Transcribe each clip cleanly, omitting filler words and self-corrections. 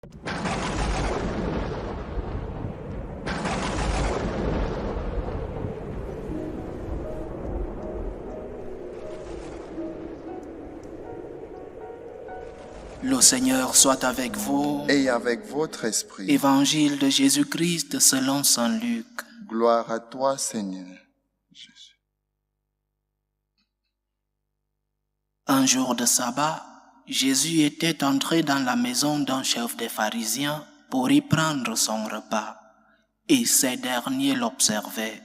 Le Seigneur soit avec vous. Et avec votre esprit. Évangile de Jésus-Christ selon saint Luc. Gloire à toi, Seigneur Jésus. Un jour de sabbat, Jésus était entré dans la maison d'un chef des pharisiens pour y prendre son repas, et ces derniers l'observaient.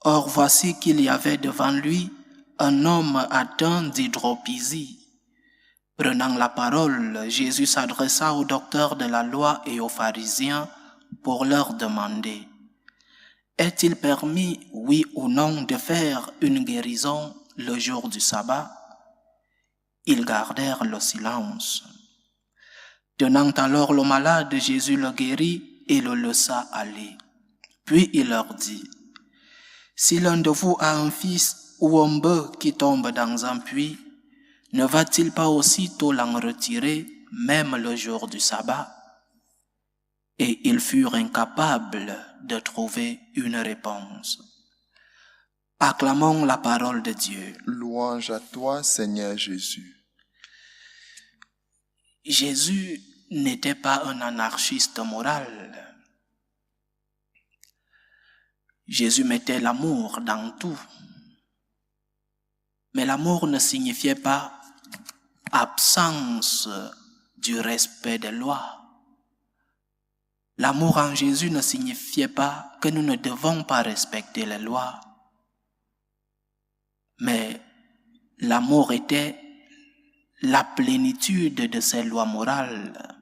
Or voici qu'il y avait devant lui un homme atteint d'hydropésie. Prenant la parole, Jésus s'adressa aux docteurs de la loi et aux pharisiens pour leur demander: est-il permis, oui ou non, de faire une guérison le jour du sabbat? Ils gardèrent le silence. Tenant alors le malade, Jésus le guérit et le laissa aller. Puis il leur dit: si l'un de vous a un fils ou un bœuf qui tombe dans un puits, ne va-t-il pas aussitôt l'en retirer, même le jour du sabbat? Et ils furent incapables de trouver une réponse. Acclamons la parole de Dieu. Louange à toi, Seigneur Jésus. Jésus n'était pas un anarchiste moral. Jésus mettait l'amour dans tout. Mais l'amour ne signifiait pas absence du respect des lois. L'amour en Jésus ne signifiait pas que nous ne devons pas respecter les lois. Mais l'amour était la plénitude de ces lois morales.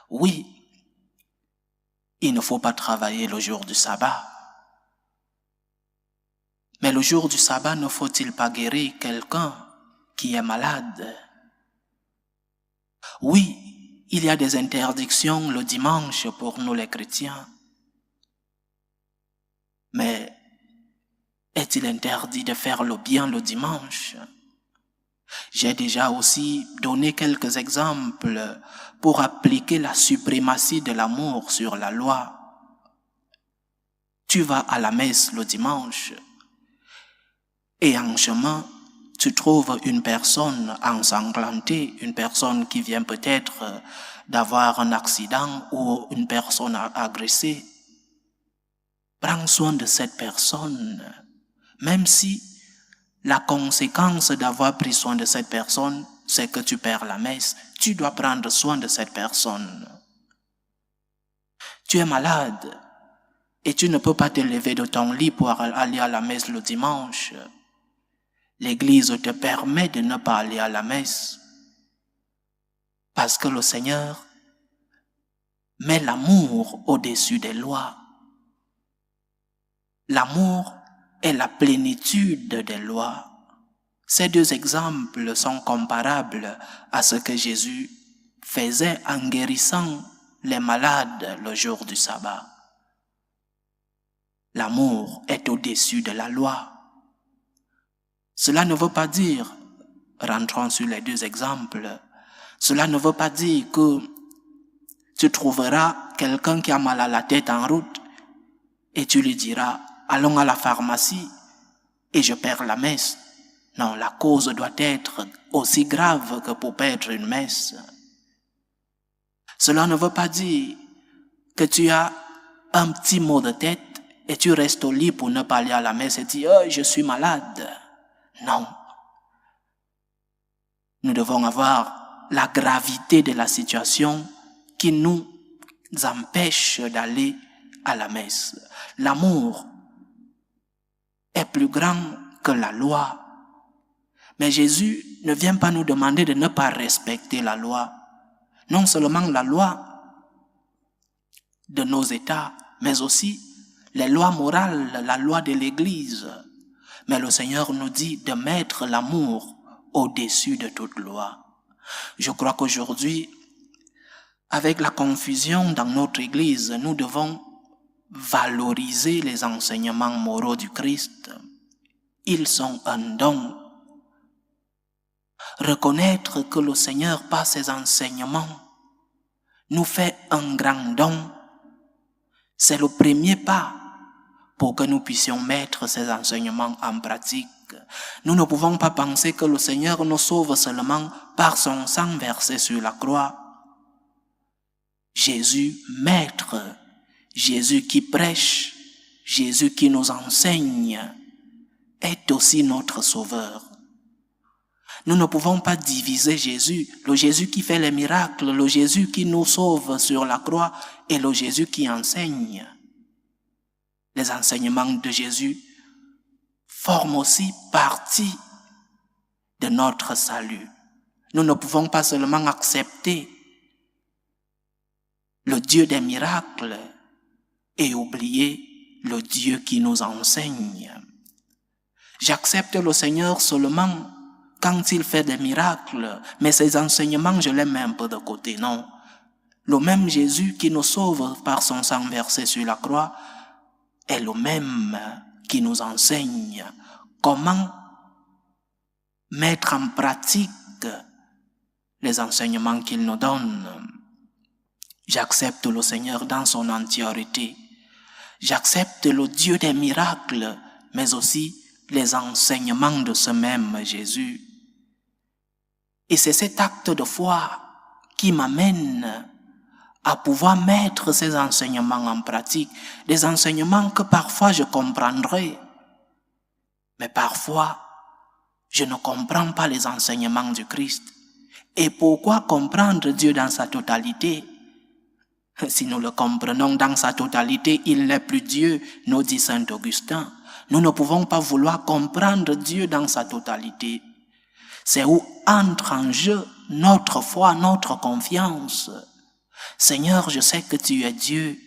Oui, il ne faut pas travailler le jour du sabbat. Mais le jour du sabbat, ne faut-il pas guérir quelqu'un qui est malade? Oui, il y a des interdictions le dimanche pour nous les chrétiens. Mais est-il interdit de faire le bien le dimanche? J'ai déjà aussi donné quelques exemples pour appliquer la suprématie de l'amour sur la loi. Tu vas à la messe le dimanche et en chemin, tu trouves une personne ensanglantée, une personne qui vient peut-être d'avoir un accident ou une personne agressée. Prends soin de cette personne, même si la conséquence d'avoir pris soin de cette personne, c'est que tu perds la messe. Tu dois prendre soin de cette personne. Tu es malade et tu ne peux pas te lever de ton lit pour aller à la messe le dimanche. L'Église te permet de ne pas aller à la messe parce que le Seigneur met l'amour au-dessus des lois. L'amour est la plénitude des lois. Ces deux exemples sont comparables à ce que Jésus faisait en guérissant les malades le jour du sabbat. L'amour est au-dessus de la loi. Cela ne veut pas dire, rentrons sur les deux exemples, cela ne veut pas dire que tu trouveras quelqu'un qui a mal à la tête en route et tu lui diras: allons à la pharmacie et je perds la messe. Non, la cause doit être aussi grave que pour perdre une messe. Cela ne veut pas dire que tu as un petit mot de tête et tu restes au lit pour ne pas aller à la messe et dire: oh, je suis malade. Non. Nous devons avoir la gravité de la situation qui nous empêche d'aller à la messe. L'amour est plus grand que la loi. Mais Jésus ne vient pas nous demander de ne pas respecter la loi. Non seulement la loi de nos États, mais aussi les lois morales, la loi de l'Église. Mais le Seigneur nous dit de mettre l'amour au-dessus de toute loi. Je crois qu'aujourd'hui, avec la confusion dans notre Église, nous devons valoriser les enseignements moraux du Christ. Ils sont un don. Reconnaître que le Seigneur, par ses enseignements, nous fait un grand don. C'est le premier pas pour que nous puissions mettre ces enseignements en pratique. Nous ne pouvons pas penser que le Seigneur nous sauve seulement par son sang versé sur la croix. Jésus maître, Jésus qui prêche, Jésus qui nous enseigne, est aussi notre sauveur. Nous ne pouvons pas diviser Jésus, le Jésus qui fait les miracles, le Jésus qui nous sauve sur la croix et le Jésus qui enseigne. Les enseignements de Jésus forment aussi partie de notre salut. Nous ne pouvons pas seulement accepter le Dieu des miracles et oublier le Dieu qui nous enseigne. J'accepte le Seigneur seulement quand il fait des miracles, mais ses enseignements, je les mets un peu de côté, non. Le même Jésus qui nous sauve par son sang versé sur la croix est le même qui nous enseigne comment mettre en pratique les enseignements qu'il nous donne. J'accepte le Seigneur dans son entièreté. J'accepte le Dieu des miracles, mais aussi les enseignements de ce même Jésus. Et c'est cet acte de foi qui m'amène à pouvoir mettre ces enseignements en pratique, des enseignements que parfois je comprendrai, mais parfois je ne comprends pas les enseignements du Christ. Et pourquoi comprendre Dieu dans sa totalité? Si nous le comprenons dans sa totalité, il n'est plus Dieu, nous dit saint Augustin. Nous ne pouvons pas vouloir comprendre Dieu dans sa totalité. C'est où entre en jeu notre foi, notre confiance. Seigneur, je sais que tu es Dieu.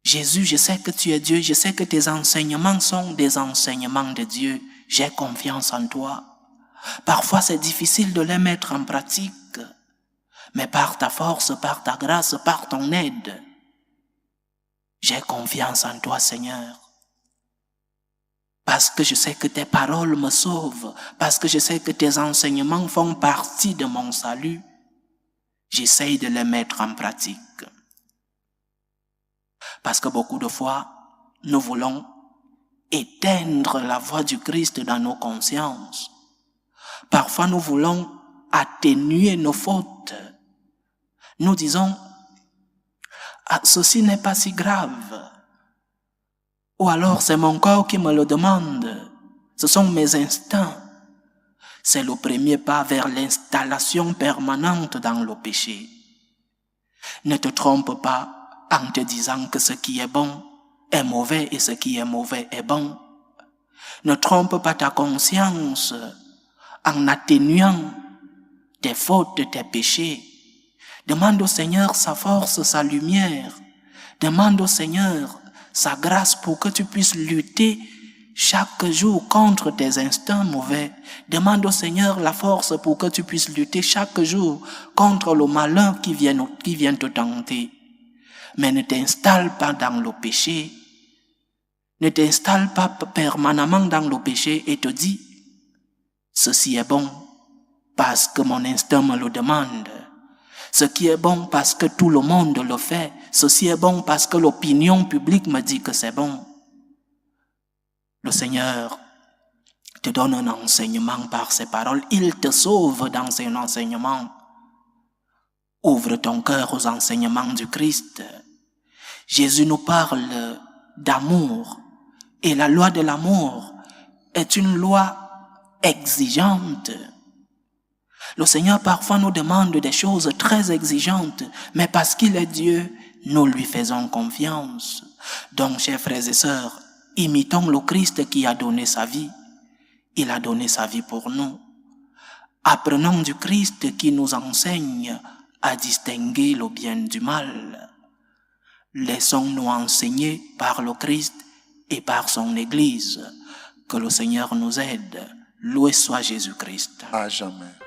Jésus, je sais que tu es Dieu. Je sais que tes enseignements sont des enseignements de Dieu. J'ai confiance en toi. Parfois, c'est difficile de les mettre en pratique. Mais par ta force, par ta grâce, par ton aide, j'ai confiance en toi, Seigneur. Parce que je sais que tes paroles me sauvent, parce que je sais que tes enseignements font partie de mon salut, j'essaye de les mettre en pratique. Parce que beaucoup de fois, nous voulons éteindre la voix du Christ dans nos consciences. Parfois, nous voulons atténuer nos fautes. Nous disons, ah, ceci n'est pas si grave. Ou alors c'est mon corps qui me le demande. Ce sont mes instincts. C'est le premier pas vers l'installation permanente dans le péché. Ne te trompe pas en te disant que ce qui est bon est mauvais et ce qui est mauvais est bon. Ne trompe pas ta conscience en atténuant tes fautes, tes péchés. Demande au Seigneur sa force, sa lumière. Demande au Seigneur sa grâce pour que tu puisses lutter chaque jour contre tes instincts mauvais. Demande au Seigneur la force pour que tu puisses lutter chaque jour contre le malheur qui vient te tenter. Mais ne t'installe pas dans le péché. Ne t'installe pas permanemment dans le péché et te dis, ceci est bon parce que mon instinct me le demande. Ce qui est bon parce que tout le monde le fait. Ceci est bon parce que l'opinion publique me dit que c'est bon. Le Seigneur te donne un enseignement par ses paroles. Il te sauve dans ses enseignements. Ouvre ton cœur aux enseignements du Christ. Jésus nous parle d'amour. Et la loi de l'amour est une loi exigeante. Le Seigneur parfois nous demande des choses très exigeantes, mais parce qu'il est Dieu, nous lui faisons confiance. Donc, chers frères et sœurs, imitons le Christ qui a donné sa vie. Il a donné sa vie pour nous. Apprenons du Christ qui nous enseigne à distinguer le bien du mal. Laissons-nous enseigner par le Christ et par son Église. Que le Seigneur nous aide. Loué soit Jésus-Christ. À jamais.